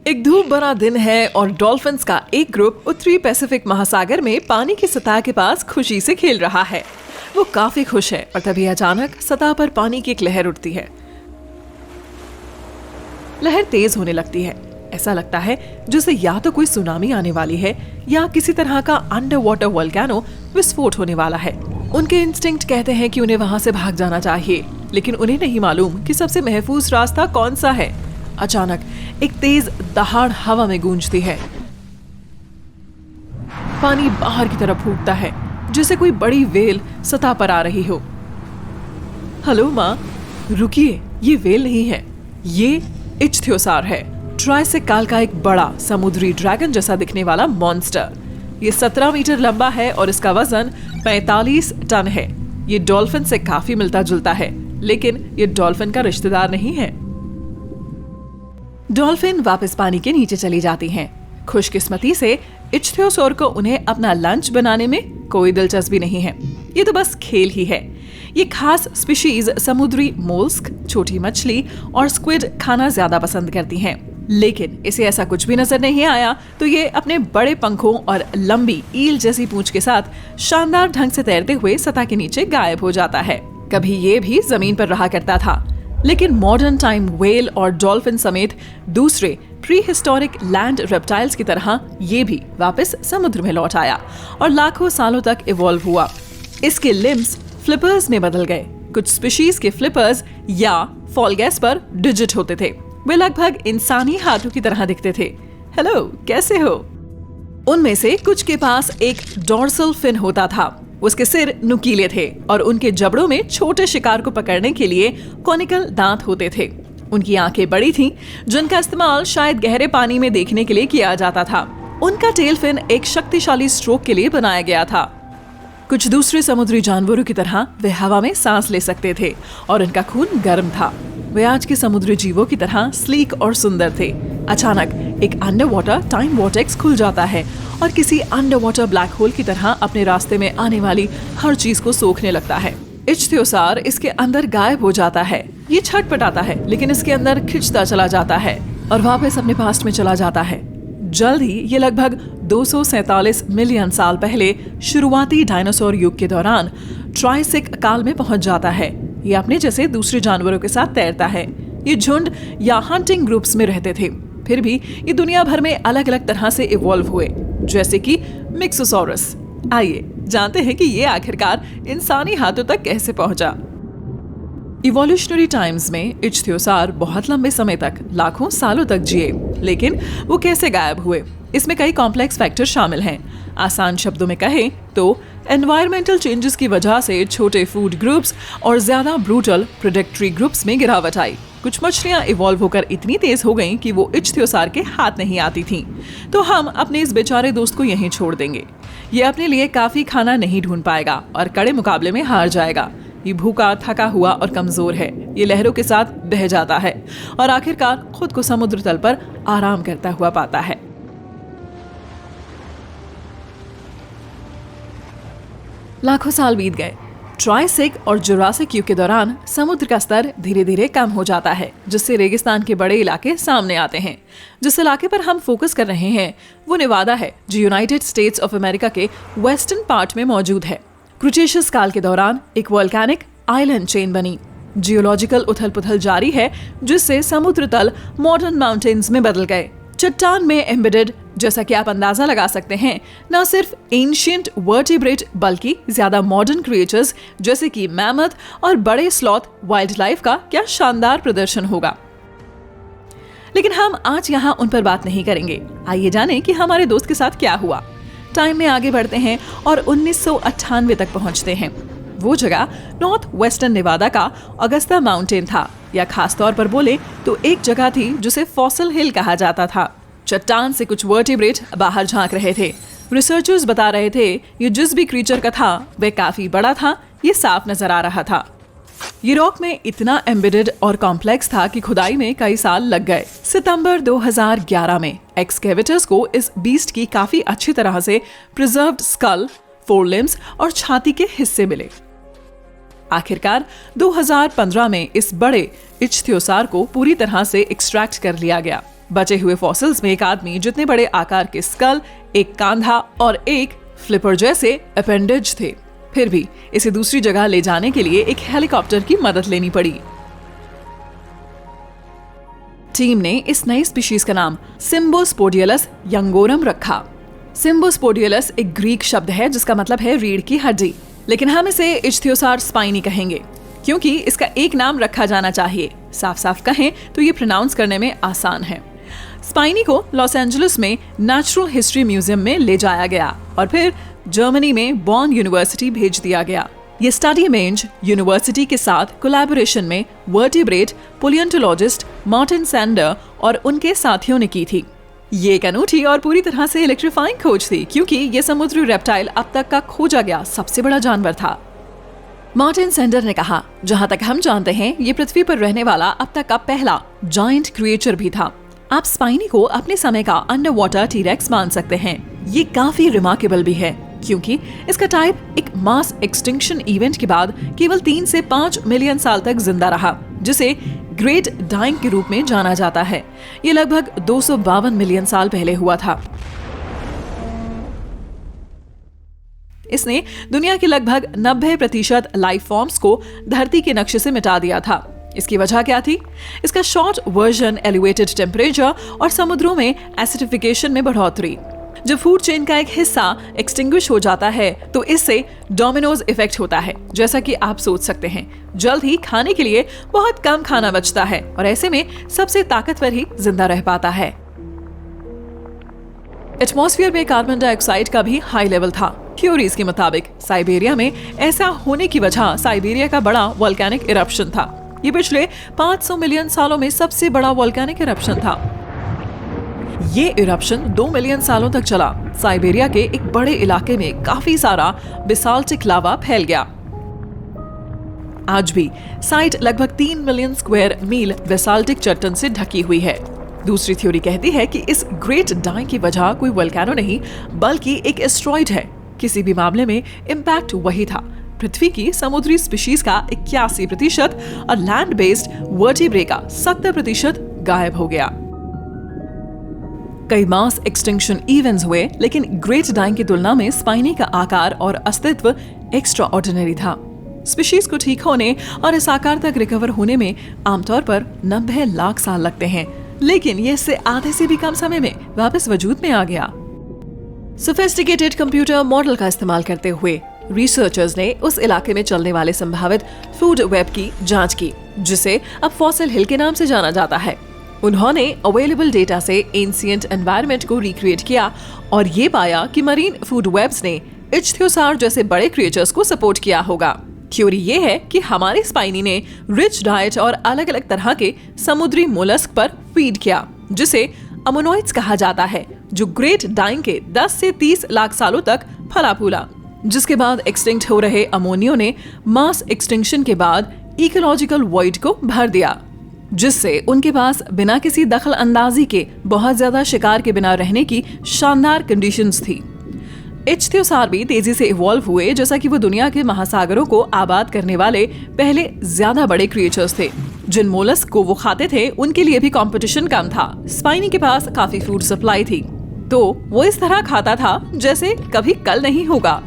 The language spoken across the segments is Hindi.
एक धूप भरा दिन है और डॉल्फिन्स का एक ग्रुप उत्तरी पैसिफिक महासागर में पानी की सतह के पास खुशी से खेल रहा है। वो काफी खुश है और तभी अचानक सतह पर पानी की एक लहर उठती है। लहर तेज होने लगती है। ऐसा लगता है जैसे या तो कोई सुनामी आने वाली है या किसी तरह का अंडर वाटर वोल्केनो विस्फोट होने वाला है। उनके इंस्टिंक्ट कहते हैं कि उन्हें वहां से भाग जाना चाहिए, लेकिन उन्हें नहीं मालूम कि सबसे महफूज रास्ता कौन सा है। अचानक एक तेज दहाड़ हवा में गूंजती है। पानी बाहर की तरफ फूटता है जैसे कोई बड़ी वेल सतह पर आ रही हो। हेलो माँ, रुकिए, ये वेल नहीं है, ये इच्थ्योसार है, ट्राइसेक काल का एक बड़ा समुद्री ड्रैगन जैसा दिखने वाला मॉन्स्टर। ये 17 मीटर लंबा है और इसका वजन 45 टन है। ये डॉल्फिन से काफी मिलता जुलता है, लेकिन ये डॉल्फिन का रिश्तेदार नहीं है। डॉल्फिन वापस पानी के नीचे चली जाती हैं। खुशकिस्मती से इच्थ्योसौर को उन्हें अपना लंच बनाने में कोई दिलचस्पी नहीं है। ये तो बस खेल ही है। ये खास स्पीशीज समुद्री मोल्स्क, छोटी मछली और स्क्विड खाना ज्यादा पसंद करती हैं। लेकिन इसे ऐसा कुछ भी नजर नहीं आया तो ये अपने बड़े पंखों और लंबी ईल जैसी पूंछ के साथ शानदार ढंग से तैरते हुए सतह के नीचे गायब हो जाता है। कभी ये भी जमीन पर रहा करता था, लेकिन मॉडर्न टाइम व्हेल और डॉल्फिन समेत दूसरे प्री हिस्टोरिक लैंड रेप्टाइल्स की तरह ये भी वापस समुद्र में लौट आया और लाखों सालों तक इवॉल्व हुआ। इसके लिम्स फ्लिपर्स में बदल गए। कुछ स्पीशीज के फ्लिपर्स या फॉलगैस पर डिजिट होते थे। वे लगभग इंसानी हाथों की तरह दिखते थे। हेलो, कैसे हो? उनमें से कुछ के पास एक डोर्सल फिन होता था। उसके सिर नुकीले थे और उनके जबड़ों में छोटे शिकार को पकड़ने के लिए कॉनिकल दांत होते थे। उनकी आंखें बड़ी थीं, जिनका इस्तेमाल शायद गहरे पानी में देखने के लिए किया जाता था। उनका टेल फिन एक शक्तिशाली स्ट्रोक के लिए बनाया गया था। कुछ दूसरे समुद्री जानवरों की तरह वे हवा में सांस ले सकते थे और उनका खून गर्म था। वे आज के समुद्री जीवों की तरह स्लीक और सुंदर थे। अचानक एक अंडर वाटर टाइम वॉर्टेक्स खुल जाता है और किसी अंडर वाटर ब्लैक होल की तरह अपने रास्ते में आने वाली हर चीज को सोखने लगता है। इच्थ्योसार इसके अंदर गायब हो जाता है। ये छटपटाता है, लेकिन इसके अंदर खिंचता चला जाता है और वापस अपने पास्ट में चला जाता है। जल्द ही ये लगभग 247 मिलियन साल पहले शुरुआती डायनासोर युग के दौरान ट्राइसेक काल में पहुंच जाता है। ये अपने जैसे दूसरे जानवरों के साथ तैरता है। ये झुंड या हंटिंग ग्रुप्स में रहते थे। फिर भी ये दुनिया भर में अलग अलग तरह से इवॉल्व हुए, जैसे कि मिक्सोसॉरस। आइए जानते हैं कि ये आखिरकार इंसानी हाथों तक कैसे पहुंचा। इवोल्यूशनरी टाइम्स में इच्थ्योसार बहुत लंबे समय तक, लाखों सालों तक जिए, लेकिन वो कैसे गायब हुए? इसमें कई कॉम्प्लेक्स फैक्टर शामिल हैं। आसान शब्दों में कहें तो एनवायरमेंटल चेंजेस की वजह से छोटे फूड ग्रुप्स और ज्यादा ब्रूटल प्रेडेटरी ग्रुप्स में गिरावट आई। कुछ मछलियां इवॉल्व होकर इतनी तेज हो गईं कि वो इच्थ्योसार के हाथ नहीं आती थीं। तो हम अपने इस बेचारे दोस्त को यहीं छोड़ देंगे। ये अपने लिए काफी खाना नहीं ढूंढ पाएगा और कड़े मुकाबले में हार जाएगा। ये भूखा, थका हुआ और कमजोर है। ये लहरों के साथ बह जाता है और आखिरकार खुद को समुद्र तल पर आराम करता हुआ पाता है। लाखों साल बीत गए। ट्राइसेक और जुरासिक युग के दौरान समुद्र का स्तर धीरे धीरे कम हो जाता है, जिससे रेगिस्तान के बड़े इलाके सामने आते हैं। जिस इलाके पर हम फोकस कर रहे हैं वो नेवादा है, जो यूनाइटेड स्टेट्स ऑफ अमेरिका के वेस्टर्न पार्ट में मौजूद है। क्रूटेशियस काल के दौरान एक वोल्केनिक आइलैंड चेन बनी। जियोलॉजिकल उथल पुथल जारी है, जिससे समुद्र तल मॉडर्न माउंटेन्स में बदल गए। चट्टान में एम्बेडेड, जैसा कि आप अंदाजा लगा सकते हैं, न सिर्फ एंशिएंट वर्टिब्रेट बल्कि ज्यादा मॉडर्न क्रिएचर्स जैसे कि मैमथ और बड़े स्लॉथ वाइल्ड लाइफ का क्या शानदार प्रदर्शन होगा। लेकिन हम आज यहाँ उन पर बात नहीं करेंगे। आइए जानें कि हमारे दोस्त के साथ क्या हुआ। टाइम में आगे बढ़ते हैं और 1998 तक पहुंचते हैं। वो जगह नॉर्थ वेस्टर्न नेवादा का अगस्ता माउंटेन था, या खास तौर पर बोले तो एक जगह थी जिसे फॉसिल हिल कहा जाता था। चट्टान से कुछ वर्टिब्रेट बाहर झांक रहे थे। रिसर्चर्स बता रहे थे ये जिस भी क्रीचर का था वह काफी बड़ा था। ये साफ नजर आ रहा था। ये रॉक में इतना एम्बेडेड और कॉम्प्लेक्स था कि खुदाई में कई साल लग गए। सितंबर 2011 में एक्सकेवेटर्स को इस बीस्ट की काफी अच्छी तरह से प्रिजर्व्ड स्कल, फोरलिम्स और छाती के हिस्से मिले। आखिरकार 2015 में इस बड़े इच्थ्योसार को पूरी तरह से एक्सट्रैक्ट कर लिया गया। बचे हुए फॉसिल्स में एक आदमी जितने बड़े आकार के स्कल, एक कांधा और एक फ्लिपर जैसे अपेंडेज थे। फिर भी इसे दूसरी जगह ले जाने के लिए एक हेलीकॉप्टर की मदद लेनी पड़ी। टीम ने इस नई स्पीशीज का नाम सिम्बोस्पोडियलस यंगोरम रखा। सिम्बोस्पोडियलस एक ग्रीक शब्द है जिसका मतलब है रीढ़ की हड्डी, लेकिन हम इसे इच्थियोसार स्पाइनी कहेंगे क्योंकि इसका एक नाम रखा जाना चाहिए। साफ साफ कहें तो ये प्रोनाउंस करने में आसान है। स्पाइनी को लॉस एंजलिस में नेचुरल हिस्ट्री म्यूजियम में ले जाया गया और फिर जर्मनी में बॉन यूनिवर्सिटी भेज दिया गया। ये स्टडी मेंज यूनिवर्सिटी के साथ कोलैबोरेशन में वर्टिब्रेट पैलियोंटोलॉजिस्ट मार्टिन सैंडर और उनके साथियों ने की थी। ये एक अनूठी और पूरी तरह से इलेक्ट्रीफाइंग खोज थी क्योंकि ये समुद्री रेप्टाइल अब तक का खोजा गया सबसे बड़ा जानवर था। मार्टिन सैंडर ने कहा, जहां तक हम जानते हैं ये पृथ्वी पर रहने वाला अब तक का पहला जायंट क्रिएचर भी था। आप स्पाइनी को अपने समय का अंडर वाटर टीरेक्स मान सकते हैं। ये काफी रिमार्केबल भी है क्योंकि इसका टाइप एक मास एक्सटिंक्शन इवेंट के बाद केवल 3 से 5 मिलियन साल तक जिंदा रहा, जिसे ग्रेट डाइंग के रूप में जाना जाता है। ये लगभग 252 मिलियन साल पहले हुआ था। इसने दुनिया के लगभग 90% लाइफ फॉर्म्स को धरती के नक्शे से मिटा दिया था। इसकी वजह क्या थी? इसका शॉर्ट वर्जन एलिवेटेड टेम्परेचर और समुद्रों में एसिडिफिकेशन में बढ़ोतरी। जब फूड चेन का एक हिस्सा एक्सटिंग्विश हो जाता है तो इससे डोमिनोज इफेक्ट होता है। जैसा कि आप सोच सकते हैं, जल्द ही खाने के लिए बहुत कम खाना बचता है और ऐसे में सबसे ताकतवर ही जिंदा रह पाता है। एटमॉस्फेयर में कार्बन डाइऑक्साइड का भी हाई लेवल था। थ्योरीज के मुताबिक साइबेरिया में ऐसा होने की वजह साइबेरिया का बड़ा वोल्केनिक इरप्शन था। ये पिछले 500 मिलियन सालों में सबसे बड़ा वोल्केनिक इरप्शन था। ये इरप्शन 2 मिलियन सालों तक चला। साइबेरिया के एक बड़े इलाके में काफी सारा बेसाल्टिक लावा फैल गया। आज भी साइट लगभग 3 मिलियन स्क्वायर मील बेसाल्टिक चट्टान से ढकी हुई है। दूसरी थ्योरी कहती है कि इस ग्रेट डाइंग की वजह कोई वोल्केनो नहीं बल्कि एक एस्ट्रॉइड है। किसी भी मामले में इम्पैक्ट वही था। पृथ्वी की समुद्री स्पीशीज का 81% और लैंड बेस्ड वर्टिब्रे का 70% गायब हो गया। कई मास एक्सटिंक्शन इवेंट्स हुए, लेकिन ग्रेट डाइंग की तुलना में स्पाइनी का आकार और अस्तित्व एक्स्ट्रा ऑर्डिनरी था। स्पीशीज को ठीक होने और इस आकार तक रिकवर होने में आमतौर पर 90 लाख साल लगते हैं, लेकिन ये इससे आधे से भी कम समय में वापस वजूद में आ गया। सोफिस्टिकेटेड कंप्यूटर मॉडल का इस्तेमाल करते हुए रिसर्चर्स ने उस इलाके में चलने वाले संभावित फूड वेब की जांच की, जिसे अब फॉसिल हिल के नाम से जाना जाता है। उन्होंने अवेलेबल डेटा से एंशिएंट एनवायरनमेंट को रिक्रिएट किया और ये पाया कि मरीन फूड वेब्स ने इच्थियोसार जैसे बड़े क्रिएचर्स को सपोर्ट किया होगा। थ्योरी ये है कि हमारे स्पाइनी ने रिच डाइट और अलग अलग तरह के समुद्री मोलस्क पर फीड किया, जिसे अमोनॉइड्स कहा जाता है, जो ग्रेट डाइंग के 10 से 30 लाख सालों तक फला फूला, जिसके बाद एक्सटिंक्ट हो रहे अमोनियो ने मास एक्सटिंक्शन के बाद इकोलॉजिकल वॉइड को भर दिया, जिससे उनके पास बिना किसी दखल अंदाजी के बहुत ज्यादा शिकार के बिना रहने की शानदार कंडीशंस थी। इच्थियोसार भी तेजी से इवॉल्व हुए, जैसा कि वो दुनिया के महासागरों को आबाद करने वाले पहले ज्यादा बड़े क्रिएचर्स थे। जिन मोलस्क को वो खाते थे उनके लिए भी कंपटीशन कम था। स्पाइनी के पास काफी फूड सप्लाई थी, तो वो इस तरह खाता था जैसे कभी कल नहीं होगा।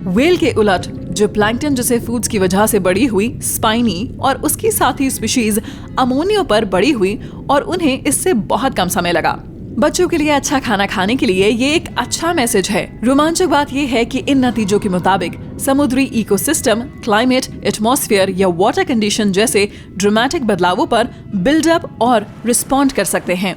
व्हेल के उलट, जो प्लैंकटन जैसे फूड्स की वजह से बड़ी हुई, स्पाइनी और उसकी साथी स्पीशीज अमोनियो पर बड़ी हुई और उन्हें इससे बहुत कम समय लगा। बच्चों के लिए अच्छा खाना खाने के लिए ये एक अच्छा मैसेज है। रोमांचक बात यह है कि इन नतीजों के मुताबिक समुद्री इकोसिस्टम, क्लाइमेट, एटमॉस्फेयर या वाटर कंडीशन जैसे ड्रामेटिक बदलावों पर बिल्डअप और रिस्पॉन्ड कर सकते हैं।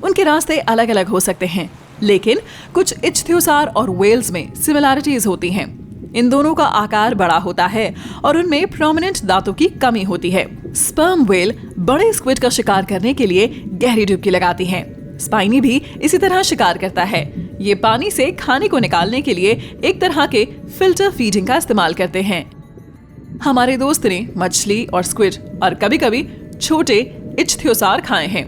उनके रास्ते अलग अलग हो सकते हैं, लेकिन कुछ इच्थियोसार और व्हेल्स में सिमिलैरिटीज होती हैं। इन दोनों का आकार बड़ा होता है और उनमें प्रोमिनेंट दांतों की कमी होती है। स्पर्म व्हेल बड़े स्क्विड का शिकार करने के लिए गहरी डुबकी लगाती हैं। स्पाइनी भी इसी तरह शिकार करता है। ये पानी से खाने को निकालने के लिए एक तरह के फिल्टर फीडिंग का इस्तेमाल करते हैं। हमारे दोस्त ने मछली और स्क्विड और कभी-कभी छोटे इच्थियोसार खाए हैं।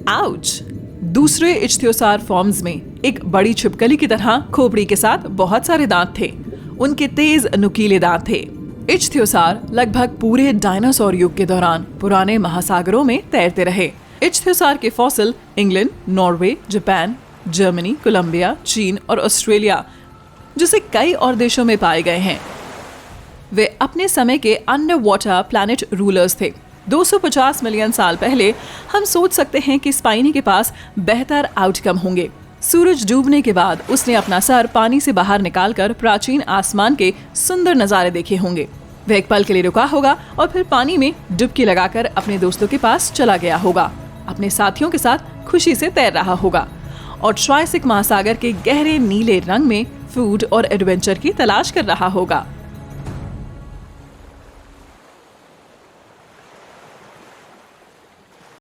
आउच! दूसरे इच्थियोसार फॉर्म्स में एक बड़ी छिपकली की तरह खोपड़ी के साथ बहुत सारे दांत थे। उनके तेज नुकीले दांत थे। इच्थियोसार लगभग पूरे डायनासोर युग के दौरान पुराने महासागरों में तैरते रहे। इच्थ्योसॉर के fossil England, Norway, Japan, Germany, Colombia, चीन और ऑस्ट्रेलिया जैसे कई और देशों में पाए गए हैं। वे अपने समय के अंडर वाटर प्लैनेट रूलर्स थे। 250 मिलियन साल पहले हम सोच सकते हैं कि स्पाइनी के पास बेहतर आउटकम होंगे। सूरज डूबने के बाद उसने अपना सर पानी से बाहर निकालकर प्राचीन आसमान के सुंदर नजारे देखे होंगे। वह एक पल के लिए रुका होगा और फिर पानी में डुबकी लगाकर अपने दोस्तों के पास चला गया होगा, अपने साथियों के साथ खुशी से तैर रहा होगा और ट्राइसिक महासागर के गहरे नीले रंग में फूड और एडवेंचर की तलाश कर रहा होगा।